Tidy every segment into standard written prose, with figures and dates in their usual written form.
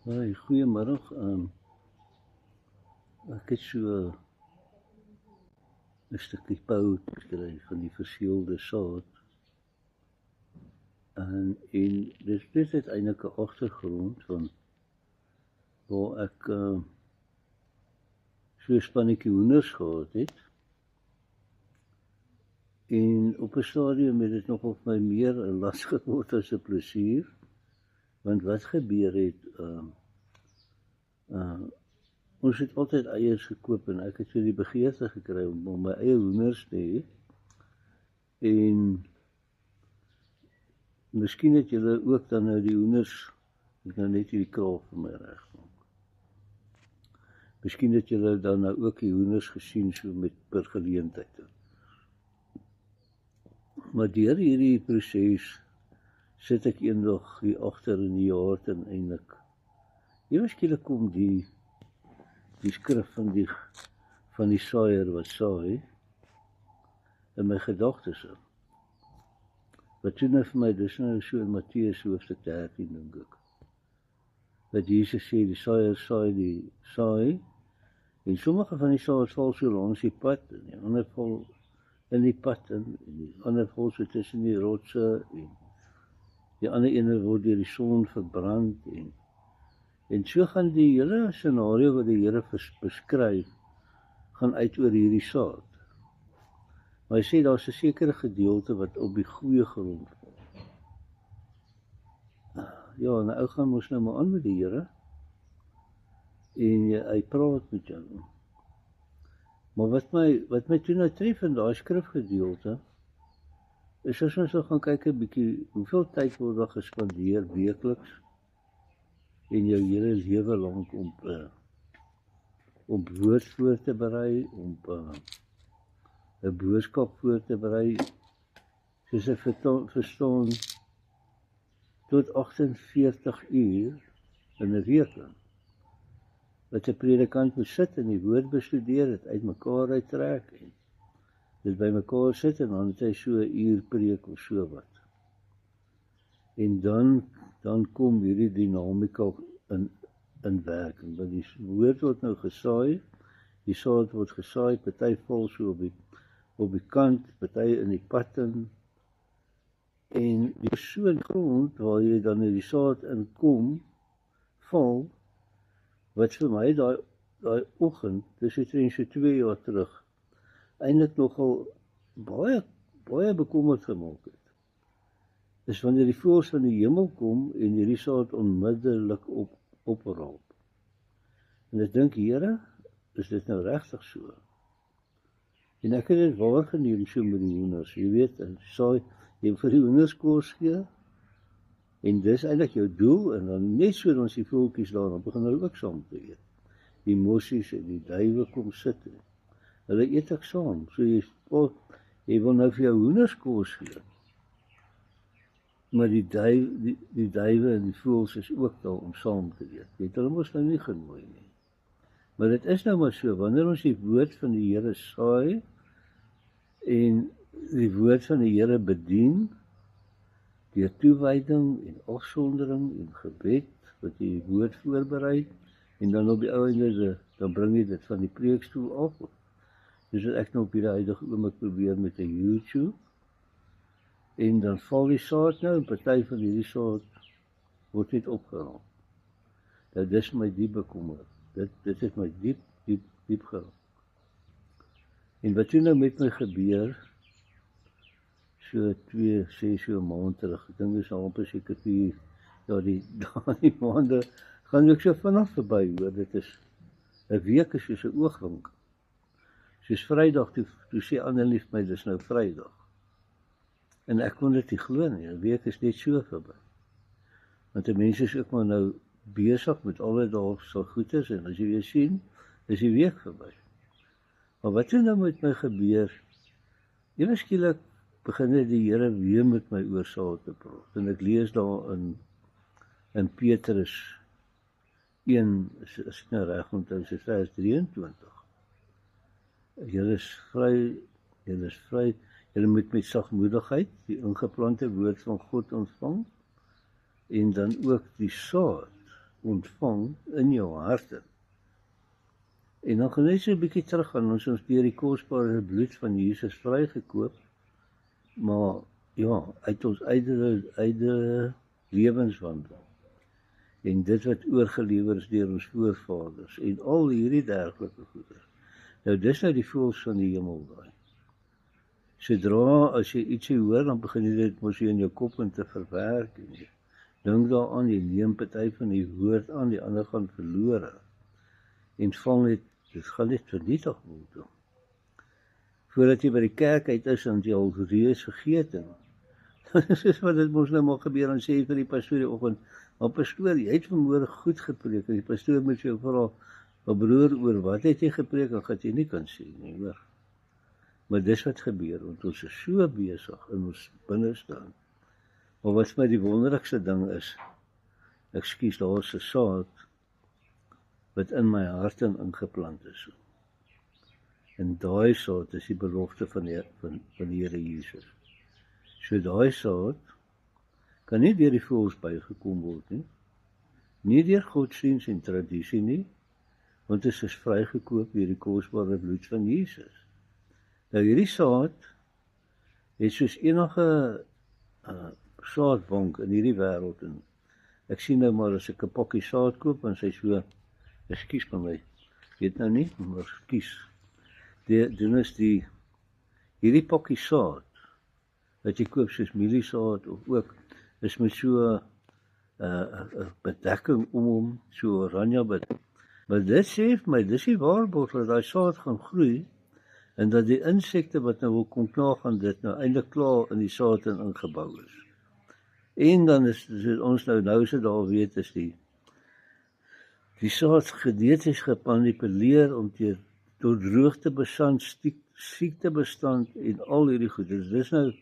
Hey, goeiemiddag. Ek het so 'n stukkie pout gekry van die verseelde saad. En dit het eintlik 'n agtergrond van waar ek so 'n spannetjie hoenders gehad het. En op 'n stadium het dit nogal vir my meer 'n las geword as 'n plesier. Want wat gebeur het, ons het altyd eiers gekoop en ek het so die begeerte gekry om my eie hoenders te hê. En miskien het julle ook dan nou die hoenders, ek nou net hierdie kraal vir my regmaak. Miskien het julle dan nou ook die hoenders gesien so met per geleentheid. Maar deur hierdie proses sit ek eendag hier agter in die hart en eintlik ewe skielik kom die skrif van die saaier wat saai in my gedagtes in. Wat toe nou vir my, dis nou so in Matteus hoofstuk 13 dink ek. Wat Jesus sê, die saaier saai, en sommige van die saad val so langs die pad, en die ander val in die pad, en die ander val so tussen die rotse, en die ander ene word deur die son verbrand, en so gaan die hele scenario wat die Here beskryf, gaan uit oor hierdie saad. Maar hy sê, daar's 'n sekere gedeelte wat op die goeie grond val. Ja, en ou gaan mos nou maar aan met die Here, en hy praat met jou. Maar wat my toe nou tref in daai skrifgedeelte, is as ons gaan kyk 'n bietjie, hoeveel tyd word daar gespandeer weekliks en jou hele lewe lank om woord voor te berei, om 'n boodskap voor te berei, soos ek verstaan, tot 48 uur in 'n week. Wat 'n predikant moet sit en die woord bestudeer, dit uitmekaar uittrek en dit by mekaar sit en dan het hy so 'n uur preek of so wat. En dan kom hierdie dinamika in werking, want die woord word nou gesaai, die saad word gesaai, party val so op die kant, party in die pad in, en die persoon grond waar jy dan in die saad inkom, val, wat vir my daai oggend, dis omtrent so 2 jaar terug, eintlik nogal baie bekommerd gemaak het, is wanneer die voëls van die hemel kom en hierdie saad onmiddellik opraap. En ek dink, Here, is dit nou regtig so? En ek het dit waargeneem so met die hoenders, jy weet, en saai, jy vir die hoenders kos gee, en dis eintlik jou doel, en dan net so dan die voeltjies daar, dan begin hulle ook saam te eet. Die mossies en die duwe kom sit, hulle eet ek saam, so jy wil nou vir jou hoenders kos gee, maar die duwe en die voëls is ook daar om saam te eet. Jy het hulle mos nou nie genooi nie. Maar dit is nou maar so, wanneer ons die woord van die Here saai, en die woord van die Here bedien, deur toewyding en afsondering en gebed, wat jy die woord voorberei, en dan op die ou einde, dan bring jy dit van die preekstoel af. Dus wat ek nou op hierdie huidige oomblik probeer met 'n YouTube, en dan val die saad nou, en party van hierdie saad word net opgeraak. Nou dis my diep bekommer. Dit het my diep geraak. En wat toe nou met my gebeur, so 2 maand terug, ek dink dis al amper seker 4, ja, die maande gaan ook so vinnig verby, hoor, dit is, 'n week is soos 'n oogwink. Soos Vrydag, toe sê Annelief my, dis nou Vrydag. En ek kon dit nie glo nie, 'n week is net so verby. Want die mense is ook maar nou besig met alledaagse goedes, en as jy weer sien, is die week verby. Maar wat toe nou met my gebeur, ewe skielik begin die Here weer met my oor saad te praat, en ek lees daar in Petrus 1, as ek nou reg onthou, is vers 23. Julle is vry, julle moet met sagmoedigheid die ingeplante woord van God ontvang, en dan ook die saad ontvang in jou harte. En dan gaan net so 'n bietjie terug gaan ons deur die kosbare bloed van Jesus vrygekoop, maar ja, uit ons eie lewenswandel. En dit wat oorgelewer is deur ons voorvaders en al hierdie dergelike goeders. Nou dis nou die voëls van die hemel daai. Sodra as jy ietsie hoor, dan begin jy dit mos in jou kop in te verwerk en jy dink daaraan, jy neem party van die woord aan, die ander gaan verlore. En val net, dit gaan net vernietig word. Voordat jy by die kerk uit is, en jy al reeds vergeten. Dis wat dit mos nou maar gebeur, en sê vir die pastoor die oggend, maar pastoor, jy het vanmôre goed gepreek, en die pastoor moet jou vra, maar broer, oor wat het jy gepreek, en gaan jy nie kan sê nie, hoor. Maar dis wat gebeur, want ons is so besig in ons binnestaan. Maar wat my die wonderlikste ding is, ekskuus, daar is 'n saad, wat in my hart ingeplant is. En daai saad is die belofte van die Here Jesus. So daai saad kan nie deur die voëls bygekom word nie. Nie deur godsdiens en tradisie nie, want dit is vrygekoop deur die kosbare bloed van Jesus. Nou hierdie saad het soos enige saadbank in hierdie wêreld, en ek sien nou maar as ek 'n pakkie saad koop en sy so, ekskuus van my, weet nou nie, maar ekskuus. Doen is hierdie pakkie saad wat jy koop soos mieliesaad of ook is met so 'n bedekking om hom, so oranje bed. Maar dit sê vir my, dis die waarborg dat daai saad gaan groei en dat die insekte wat nou wil kom knaag aan dit nou eintlik klaar in die saad ingebou is. En dan is ons nou so daar weet is die saad geneties gemanipuleer om tot droogte bestand, siektebestand en al hierdie goed. Dis nou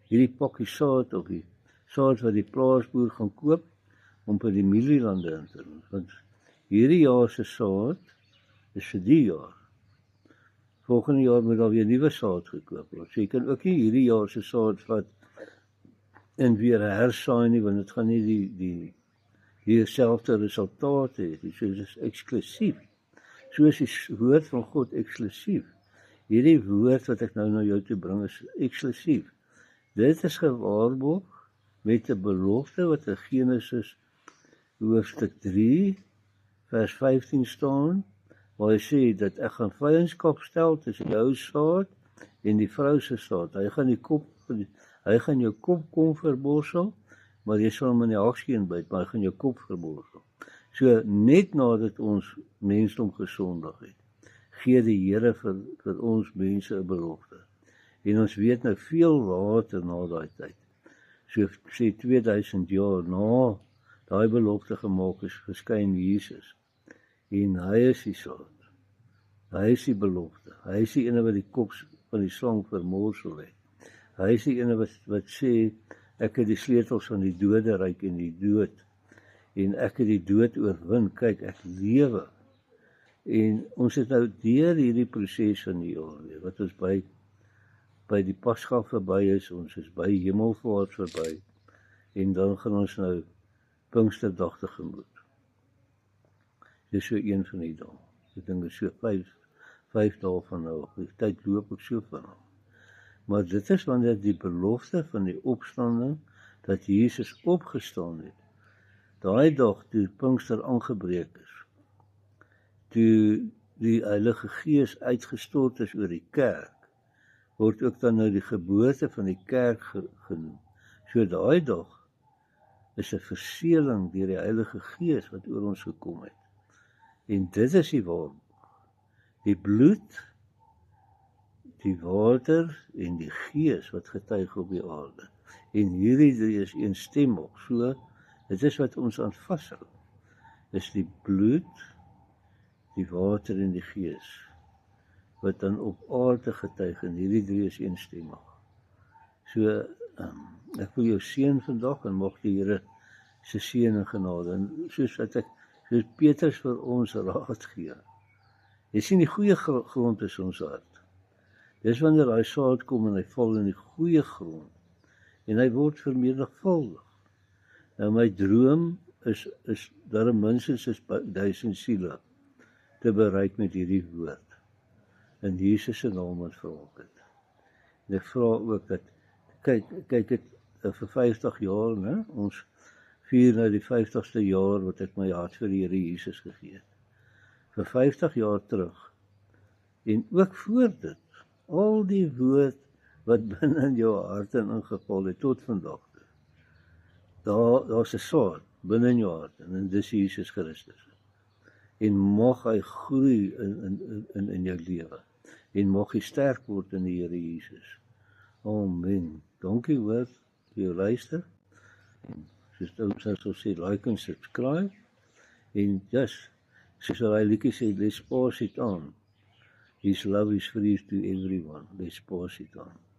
hierdie pakkie saad of die saad wat die plaasboer gaan koop om by die mielielande in te doen. Want hierdie jaar se saad is vir die jaar. Volgende jaar moet daar weer nuwe saad gekoop word. So jy kan ook nie hierdie jaar se saad vat en weer hersaai nie, want dit gaan nie die dieselfde resultate hê. So dit is eksklusief. So is die woord van God eksklusief. Hierdie woord wat ek nou na jou toe bring is eksklusief. Dit is gewaarborg met 'n belofte wat in Genesis hoofstuk 3 vers 15 staan, waar hy sê dat ek gaan vyandskap stel tussen jou saad en die vrou se saad. Hy gaan jou kop kom verborsel, maar jy sal hom in die hakskeen byt, maar hy gaan jou kop verborsel. So net nadat ons mensdom gesondig het, gee die Here vir ons mense 'n belofte. En ons weet nou veel later na daai tyd. So sê 2000 jaar na daai belofte gemaak is, verskyn Jesus. En hy is die saad. Hy is die belofte. Hy is die ene wat die kop van die slang vermorsel het. Hy is die ene wat sê, ek het die sleutels van die doderyk en die dood. En ek het die dood oorwin. Kyk, ek lewe. En ons het nou deur hierdie proses van die jaar, wat ons by die Pasga verby is, ons is by Hemelvaart verby, en dan gaan ons nou Pinksterdag tegemoet. Dis so een van die dae. Ek dink dit is so 5 dae van nou, die tyd loop ook so van nou. Maar dit is wanneer die belofte van die opstanding, dat Jesus opgestaan het, daai dag toe Pinkster aangebreek is, toe die Heilige Gees uitgestort is oor die kerk, word ook dan nou die geboorte van die kerk genoem. So daai dag is 'n verseëling deur die Heilige Gees wat oor ons gekom het. En dit is die waarborg. Die bloed, die water en die Gees wat getuig op die aarde. En hierdie drie is eensstemmig. So, dit is wat ons aan vashou. Is die bloed, die water en die Gees wat dan op aarde getuig, en hierdie drie is eensstemmig. So, ek wil jou seën vandag, en mag die Here se seën en genade, en soos Petrus vir ons raad gee. Jy sien, die goeie grond is ons hart. Dis wanneer hy saad kom en hy val in die goeie grond, en hy word vermenigvuldig. Nou my droom is daar minstens 1000 siele te bereik met hierdie woord. En Jesus se naam het verhoog het. En ek vra ook dat, kyk het vir 50 jaar, né? Ons vier nou die 50ste jaar wat ek my hart vir die Here Jesus gegee het. Vir 50 jaar terug. En ook voor dit, al die woord wat binne in jou hart ingeval het tot vandag. Daar's 'n saad binne in jou hart en dis Jesus Christus. En mag hy groei in jou lewe. En mag jy sterk word in die Here Jesus. Amen. Dankie hoor vir jou luister. En soos ons sê, like en subscribe. En soos hy liedjie sê, let's pass it on. His love is free to everyone. Let's pass it on.